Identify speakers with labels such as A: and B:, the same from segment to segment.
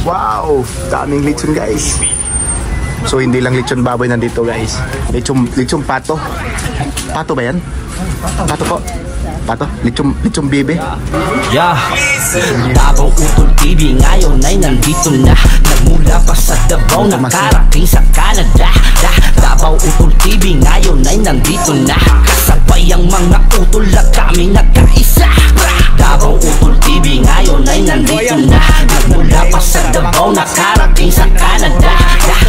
A: Wow, daming lechon guys. So hindi lang lechon baboy nandito guys. Lechon pato. Pato ba yan? Pato po. Pato? Lechon bibe.
B: Yeah. Davao Utol TV ngayon ay nandito na. Nagmula pa sa Davao, nakarating sa Canada. Davao Utol TV ngayon ay nandito na. Kasabay ang mga utol at kami nagkaisa. Davao Utol TV ngayon ay nandito na. Nagmula pa sa Davao, nakarating sa Canada.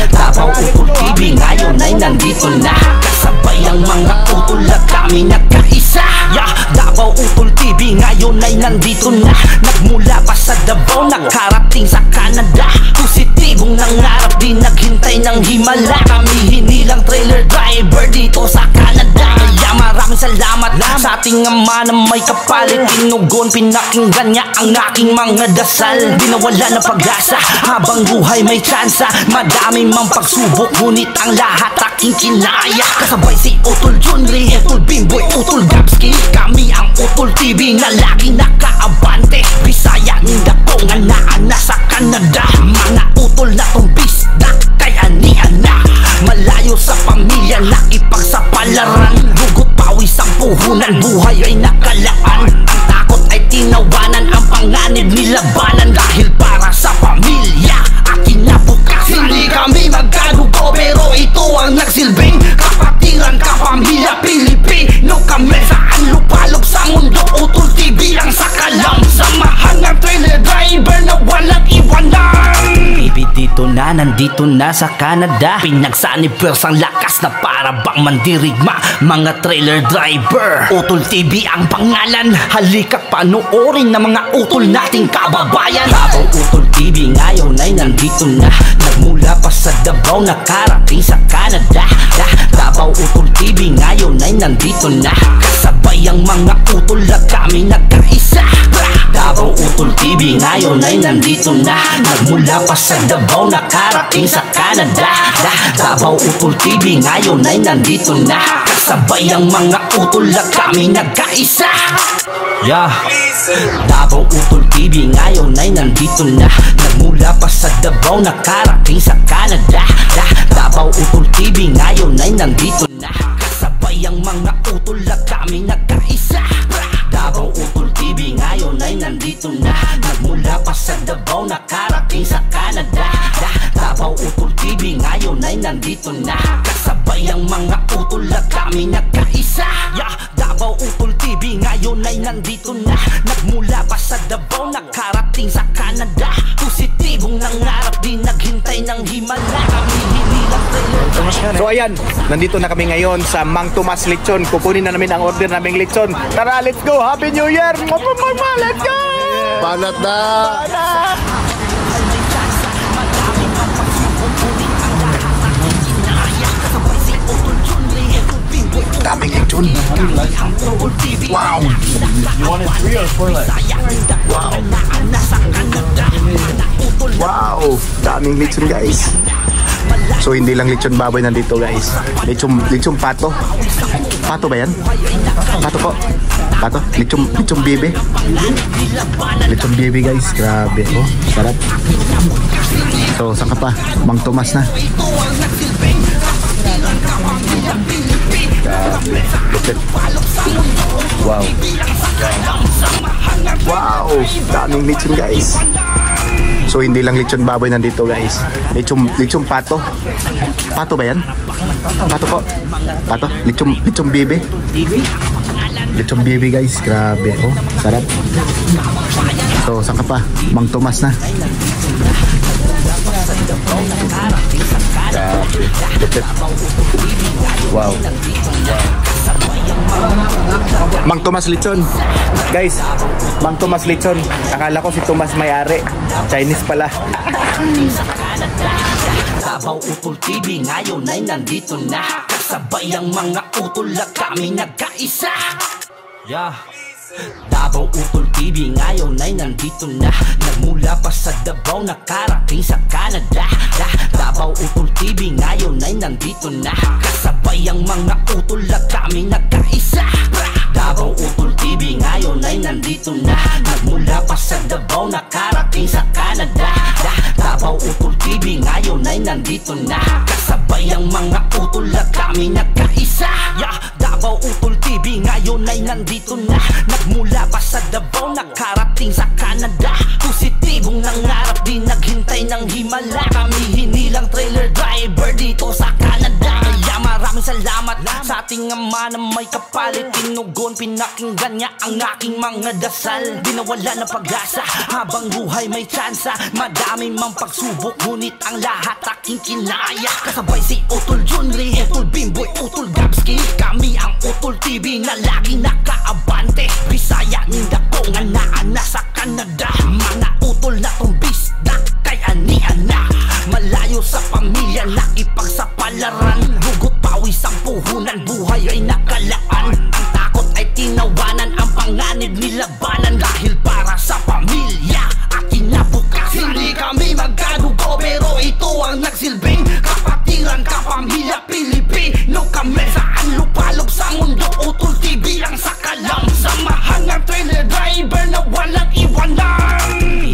B: Davao Utol TV ngayon ay nandito na. Kasabay ang mga utol at kami nagkaisa. Yeah, Davao Utol TV ngayon ay nandito na. Nagmula pa sa Davao, nakarating sa Canada. Positibong nangarap, di naghintay ng himala. Kami hinilang trailer driver dito sa Canada. Kaya maraming salamat sa ating ama na may kapalit. Tinugon, pinakinggan niya ang aking mga dasal. Di nawala ng pag-asa habang buhay may tsansa. Madami mang pagsubok, ngunit ang lahat aking kinaya. Kasabay si Utol Junri, Utol Bimboy, Utol Gabski. Kami ang Utol TV na laging nakaabante. Bisaya ninda ko nga naana sa Canada. Mga utol na tumbisda kay ani-ana. Malayo sa pamilya, nakipagsapalaran. Dugot pawis ang puhunan, buhay ay nakalaan. Ang takot ay tinawanan, ang panganib nilabanan. Dahil para sa pamilya, akin na bukas. Hindi kami magkadugo, pero ito ang nagsilbing kapatiran, kapamilya Pilipino kami. Saan lupalop sa mundo, Utol TV ang sakalam. Samahan ng trailer driver na walang iwanan. Baby dito na, nandito na sa Canada. Pinagsanib pwersang lakas na para bang mandirigma. Mga trailer driver, Utol TV ang pangalan. Halika panoorin ng mga utol nating kababayan. Davao Utol TV ngayon ay nandito na. Nagmula pa sa Davao, nakarating sa Canada. Davao Utol TV ngayon ay nandito na. Kasabay ang mga utol at kami nagkaisa. Davao Utol TV ngayon ay nandito na. Nagmula pa sa Davao, nakarating sa Canada. Davao Utol TV ngayon ay nandito na. Kasabay ang mga utol at kami nagkaisa. Yeah. Davao Utol TV ngayon ay nandito na. Nagmula pa sa Davao, nakarating sa Canada. Davao Utol TV ngayon ay nandito na. Kasabay ang mga utol at kami nagkaisa. Davao Utol TV ngayon ay nandito na. Nagmula pa sa Davao, nakarating sa Canada. Davao Utol TV ngayon ay nandito na. Kasabay ang mga utol at kami nagkaisa. Yeah, Davao Utol TV ngayon ay nandito na. Nagmula pa sa Davao, nakarating sa Canada. Positibong nangarap, di naghintay ng himala. Kami hinilang trailer.
A: So ayan, nandito na kami ngayon sa Mang Tomas Lechon. Kukunin na namin ang order naming lechon. Tara, let's go! Happy New Year! Let's go!
C: Banat na!
A: Banat! Daming lechon. Wow!
C: You want it 3 or 4 legs?
A: Wow! Wow! Daming lechon guys. So hindi lang lechon baboy nandito guys. Lechon pato. Pato ba yan? Pato po. Pato? Lechon bibe. Lechon bibe guys. Grabe. Oh, sarap. So saan ka pa? Mang Tomas na. Wow. Wow, daming lechon guys. So hindi lang lechon baboy nandito guys. Lechon pato. Pato ba yan? Pato po. Pato? Lechon bibe. Lechon bibe guys. Grabe. Oh, sarap. So saan ka pa? Mang Tomas na. Wow. Mang Tomas Lechon. Guys, Mang Tomas Lechon. Akala ko si Tomas may-ari. Chinese pala.
B: Davao Utol TV ngayon ay nandito na. Kasabay ang mga utol at kami nagkaisa. Yeah. Davao Utol TV ngayon ay nandito na. Nagmula pa sa Davao, nakarating sa Canada. Davao Utol TV ngayon ay nandito na. Kasabay ang mga utol at kami nagkaisa. Davao Utol TV ngayon ay nandito na. Nagmula pa sa Davao, nakarating sa Canada. nandito na. Kasabay ang mga utol at kami nagkaisa. Davao Utol TV ngayon ay nandito na. Nagmula pa sa Davao, nakarating sa Canada. Positibong nangarap, di naghintay ng himala. Kami hinilang trailer driver dito sa Canada. Kaya maraming salamat sa ating ama na may kapalit. Tinugon, pinakinggan niya ang aking mga dasal. Di nawala ng pag-asa habang buhay may tsansa. Madami mang pagsubok, ngunit ang lahat aking kinaya. Kasabay si Utol Junri, Utol Bimboy, Utol Gabski. Kami ang Utol TV na lagi nakaabante. Bisaya nindako nga naana sa Canada. Mga utol na tumbis na kay ani-ana. Malayo sa pamilya, nakipagsapalaran. Dugot pawis ang puhunan, buhay ay nakalaan. Ang takot ay tinawanan, ang panganib nilabanan. Dahil para sa pamilya, akin na bukas. Hindi kami magkadugo, pero ito ang nagsilbing kapatiran, kapamilya Pilipino kami. Saan lupalop sa mundo, Utol TV ang sakalam. Samahan ng trailer driver na walang iwanan.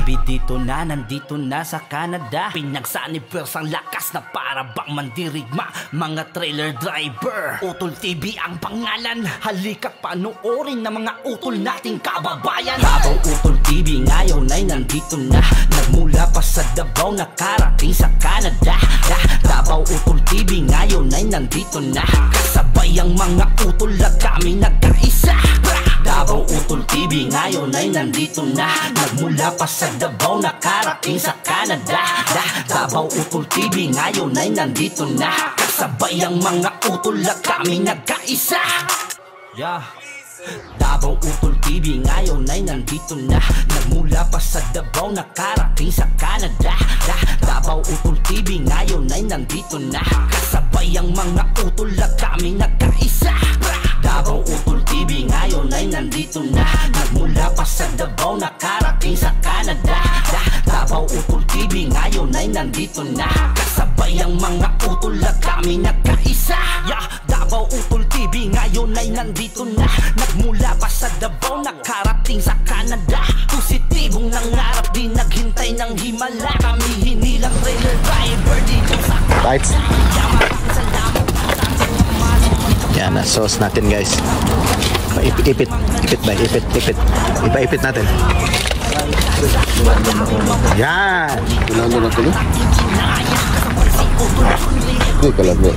B: Baby, dito na, nandito na sa Canada. Pinagsanib ang lakas na para bang mandirigma. Mga trailer driver, Utol TV ang pangalan. Halika panoorin na mga utol nating kababayan. Davao Utol TV ngayon ay nandito na. Nagmula pa sa Davao, nakarating sa Canada. Davao Utol TV ngayon ay nandito na. Kasabay ang mga utol at kami nagkaisa. Davao Utol TV ngayon ay nandito na. Nagmula pa sa Davao, nakarating sa Canada. Davao Utol TV ngayon ay nandito na. Kasabay ang mga utol at kami nagkaisa. Davao Utol TV ngayon ay nandito na. Nagmula pa sa Davao, nakarating sa Canada. Davao Utol TV ngayon ay nandito na. Kasabay ang mga utol at kami nagkaisa. Davao Utol TV ngayon ay nandito na. Nagmula pa sa Davao, nakarating sa Canada. Davao Utol TV ngayon ay nandito na. Kasabay ang mga utol at kami nagkaisa. Davao Utol TV ngayon ay nandito na. Nagmula pa sa Davao, nakarating sa Canada. Positibong nangarap, di naghintay ng himala. Kami hinilang trailer driver dito sa
A: Right. Yan na sauce natin guys. Ipit ba? Ipaipit natin. Yan.
C: Kailangan na ito. Hindi ka lang mo.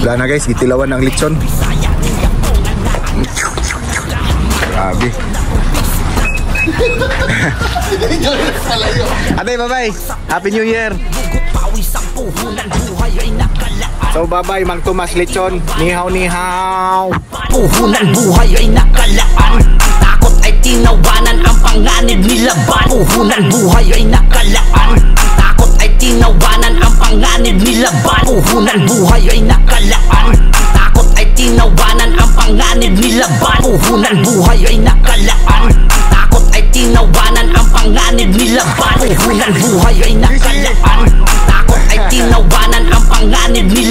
A: Wala na guys, itilawan ng lechon. Grabe. Ate, bye-bye. Happy New Year. So bye-bye Mang Tomas lechon. Nihaw nihaw.
B: Puhunan buhay ay nakalaan. Ang takot ay tinawanan, ang panganib nilaban. Puhunan buhay ay nakalaan. Ang takot ay tinawanan, ang panganib nilaban. Puhunan buhay ay nakalaan. Ang takot ay tinawanan, ang panganib nilaban. Puhunan buhay ay nakalaan. Ang takot ay tinawanan, ang panganib nilaban. Puhunan buhay ay nakalaan. Ang takot ay tinawanan, ang panganib nilaban.